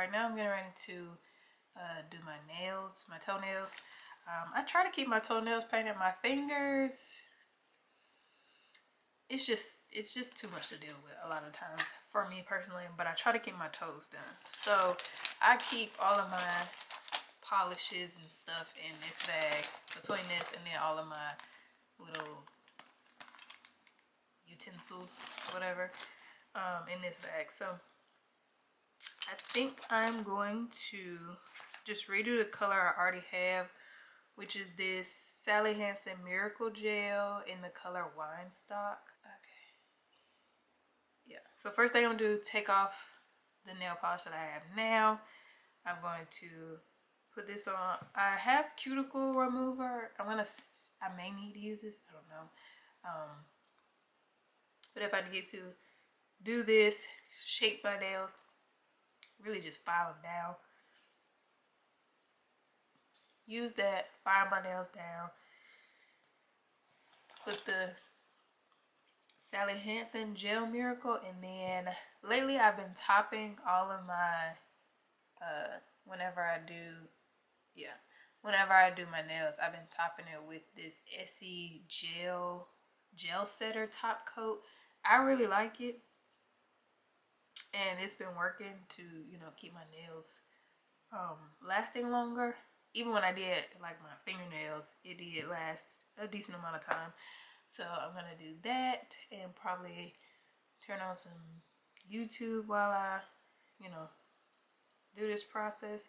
right now I'm getting ready to do my nails, my toenails. I try to keep my toenails painted. My fingers, it's just too much to deal with a lot of times for me personally, but I try to keep my toes done. So I keep all of my polishes and stuff in this bag, between this and then all of my little utensils, whatever, in this bag. So I think I'm going to just redo the color I already have, which is this Sally Hansen Miracle Gel in the color Wine Stock. Okay. Yeah. So first thing I'm gonna do, take off the nail polish that I have now. I'm going to put this on. I have cuticle remover. I may need to use this. I don't know. But if I get to do this, shape my nails, really just file them down. Use that, file my nails down. Put the Sally Hansen Gel Miracle, and then lately I've been topping all of my, whenever I do my nails, I've been topping it with this Essie Gel Setter top coat. I really like it, and it's been working to, you know, keep my nails lasting longer. Even when I did like my fingernails, it did last a decent amount of time. So I'm gonna do that and probably turn on some YouTube while I, you know, do this process,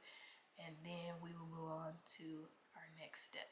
and then we will move on to our next step.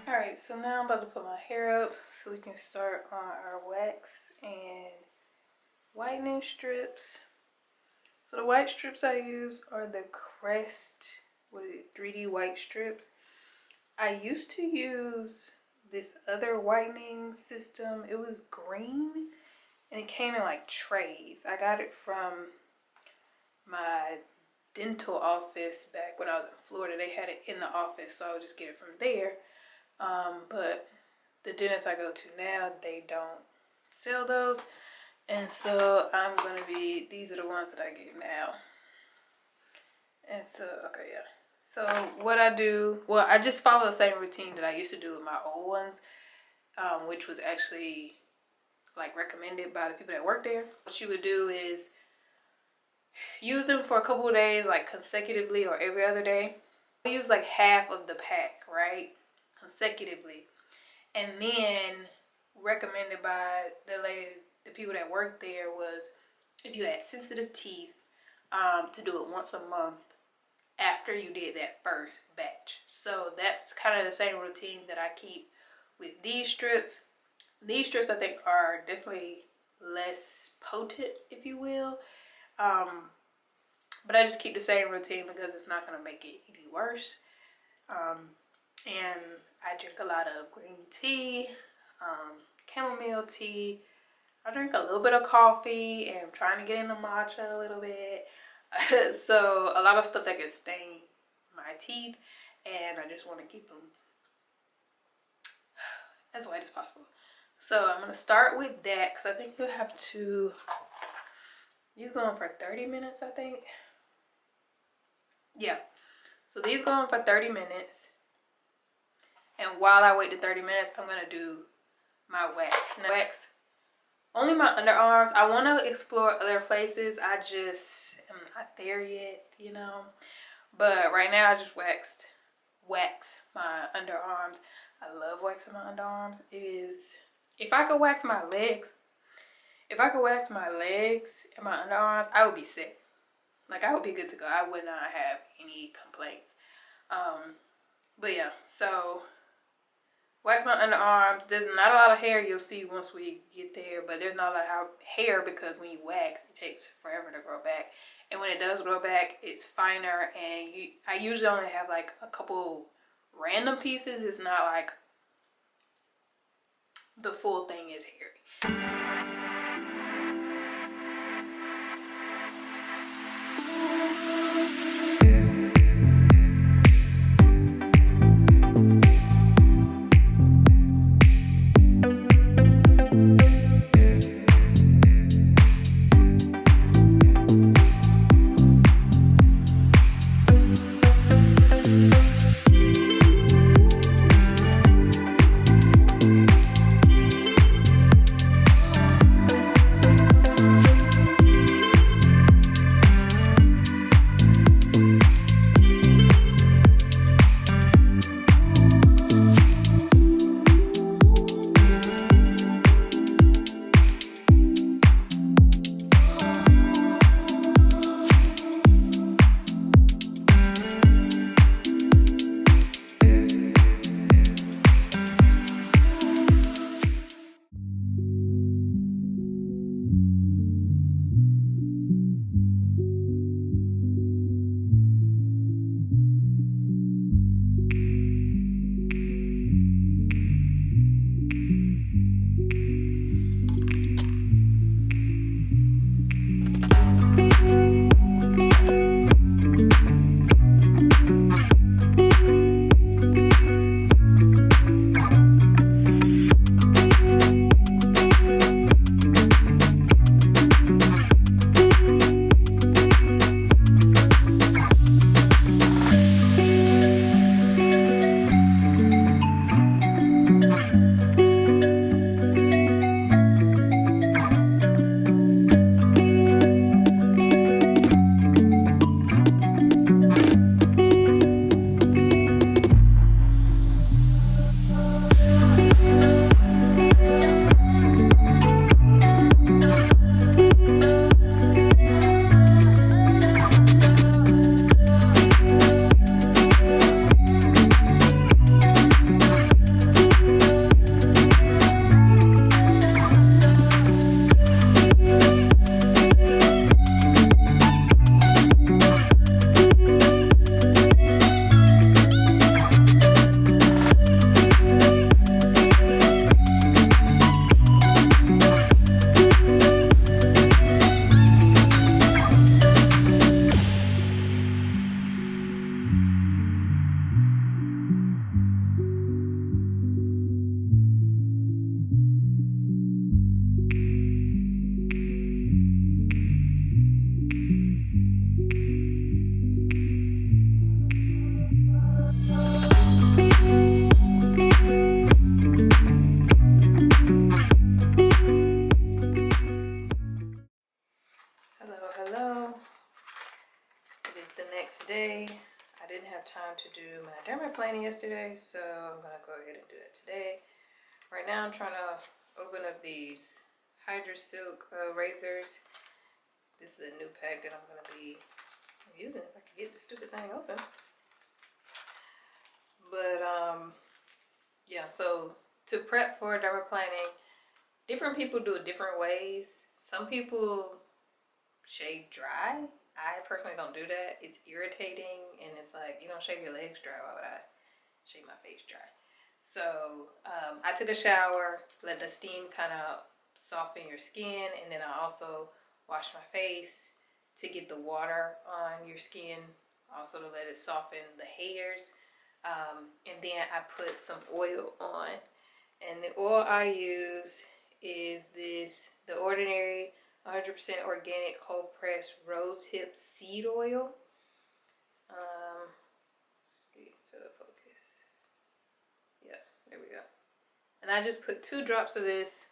Alright, so now I'm about to put my hair up so we can start on our wax and whitening strips. So the white strips I use are the Crest 3D white strips. I used to use this other whitening system. It was green and it came in like trays. I got it from my dental office back when I was in Florida. They had it in the office, so I would just get it from there. But the dentist I go to now, they don't sell those, and so I'm gonna be, these are the ones that I get now. And so, okay, yeah, So what I do, well, I just follow the same routine that I used to do with my old ones, which was actually like recommended by the people that work there. What you would do is use them for a couple of days, like consecutively or every other day. I use like half of the pack, right, consecutively. And then recommended by the people that work there was if you had sensitive teeth, to do it once a month after you did that first batch. So that's kind of the same routine that I keep with these strips. These strips I think are definitely less potent, if you will. But I just keep the same routine because it's not going to make it any worse. And I drink a lot of green tea, chamomile tea. I drink a little bit of coffee, and I'm trying to get into matcha a little bit. So a lot of stuff that can stain my teeth, and I just want to keep them as white as possible. So I'm going to start with that because I think you have to, these go on for 30 minutes, I think. Yeah. So these go on for 30 minutes. And while I wait the 30 minutes, I'm going to do my wax. Now, wax, only my underarms. I want to explore other places. I just am not there yet, you know. But right now, I just wax my underarms. I love waxing my underarms. It is, if I could wax my legs and my underarms, I would be sick. Like, I would be good to go. I would not have any complaints. But yeah, so wax my underarms. There's not a lot of hair you'll see once we get there, but there's not a lot of hair because when you wax, it takes forever to grow back. And when it does grow back, it's finer, and I usually only have like a couple random pieces. It's not like the full thing is hairy. It is the next day. I didn't have time to do my dermaplaning yesterday, so I'm gonna go ahead and do that today. Right now I'm trying to open up these Hydra Silk razors. This is a new pack that I'm gonna be using if I can get the stupid thing open. But yeah, so to prep for dermaplaning, different people do it different ways. Some people shave dry. I personally don't do that. It's irritating, and it's like, you don't shave your legs dry, why would I shave my face dry? So I took a shower, let the steam kind of soften your skin, and then I also washed my face to get the water on your skin, also to let it soften the hairs. And then I put some oil on, and the oil I use is the Ordinary 100% organic cold pressed rose hip seed oil. Let's see, for the focus. Yeah, there we go. And I just put 2 drops of this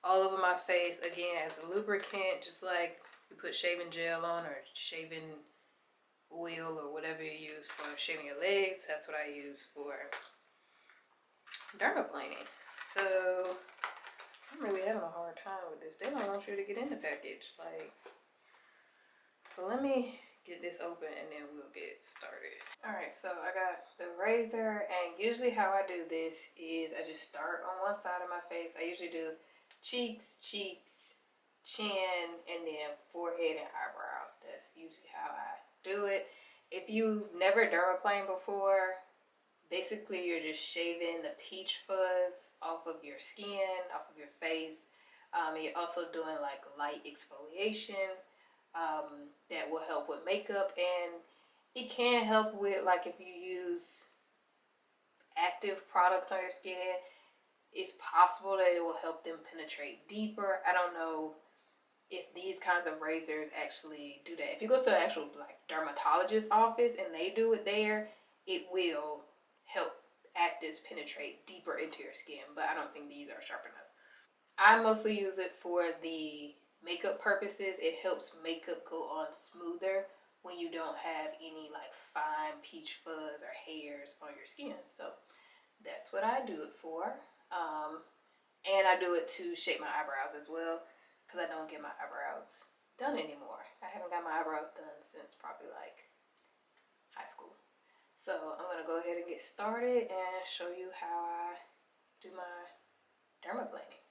all over my face, again, as a lubricant, just like you put shaving gel on or shaving oil or whatever you use for shaving your legs. That's what I use for dermaplaning. So I'm really having a hard time with this. They don't want you to get in the package. Like, so let me get this open and then we'll get started. Alright, so I got the razor, and usually how I do this is I just start on one side of my face. I usually do cheeks, chin, and then forehead and eyebrows. That's usually how I do it. If you've never dermaplaned before, basically you're just shaving the peach fuzz off of your skin, off of your face. You're also doing like light exfoliation that will help with makeup, and it can help with, like, if you use active products on your skin, it's possible that it will help them penetrate deeper. I don't know if these kinds of razors actually do that. If you go to an actual like dermatologist office and they do it there, it will help actives penetrate deeper into your skin, but I don't think these are sharp enough. I mostly use it for the makeup purposes. It helps makeup go on smoother when you don't have any like fine peach fuzz or hairs on your skin. So that's what I do it for. And I do it to shape my eyebrows as well, because I don't get my eyebrows done anymore. I haven't got my eyebrows done since probably like high school. So I'm going to go ahead and get started and show you how I do my dermaplaning.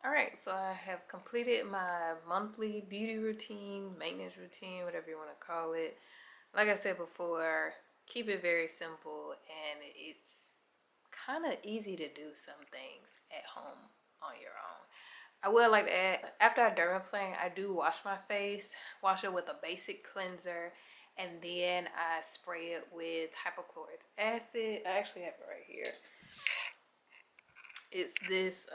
Alright, so I have completed my monthly beauty routine, maintenance routine, whatever you want to call it. Like I said before, keep it very simple, and it's kind of easy to do some things at home on your own. I would like to add, after I dermaplane, I do wash my face, wash it with a basic cleanser, and then I spray it with hypochlorous acid. I actually have it right here. It's this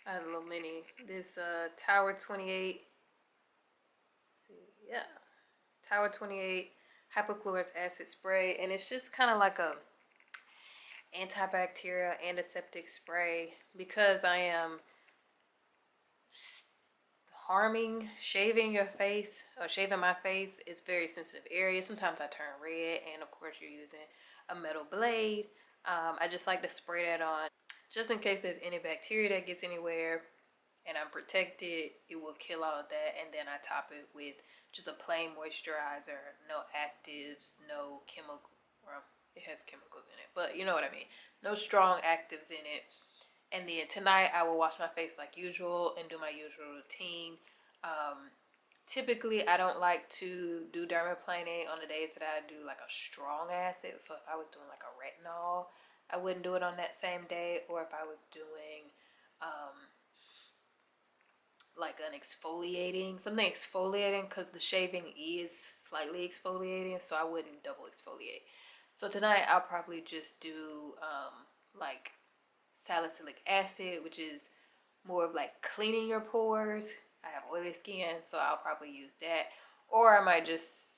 I had a little mini. This Tower 28. Let's see, yeah, Tower 28 hypochlorous acid spray, and it's just kind of like a antibacterial antiseptic spray because I am shaving your face or shaving my face. It's very sensitive area. Sometimes I turn red, and of course you're using a metal blade. I just like to spray that on just in case there's any bacteria that gets anywhere and I'm protected. It will kill all of that, and then I top it with just a plain moisturizer, no actives, no chemical, well, it has chemicals in it, but you know what I mean, no strong actives in it. And then tonight I will wash my face like usual and do my usual routine. Typically I don't like to do dermaplaning on the days that I do like a strong acid. So if I was doing like a retinol, I wouldn't do it on that same day. Or if I was doing like an exfoliating, something exfoliating, because the shaving is slightly exfoliating, so I wouldn't double exfoliate. So tonight I'll probably just do like salicylic acid, which is more of like cleaning your pores. I have oily skin, so I'll probably use that. Or I might just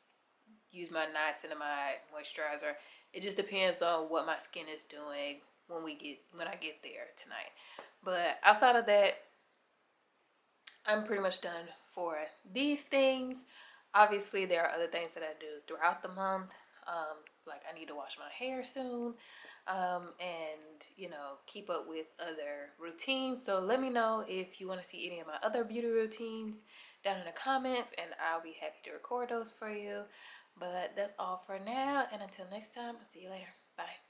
use my niacinamide moisturizer. It just depends on what my skin is doing when I get there tonight. But outside of that, I'm pretty much done for these things. Obviously, there are other things that I do throughout the month. Like I need to wash my hair soon, and keep up with other routines. So let me know if you want to see any of my other beauty routines down in the comments, and I'll be happy to record those for you. But that's all for now, and until next time, I'll see you later. Bye.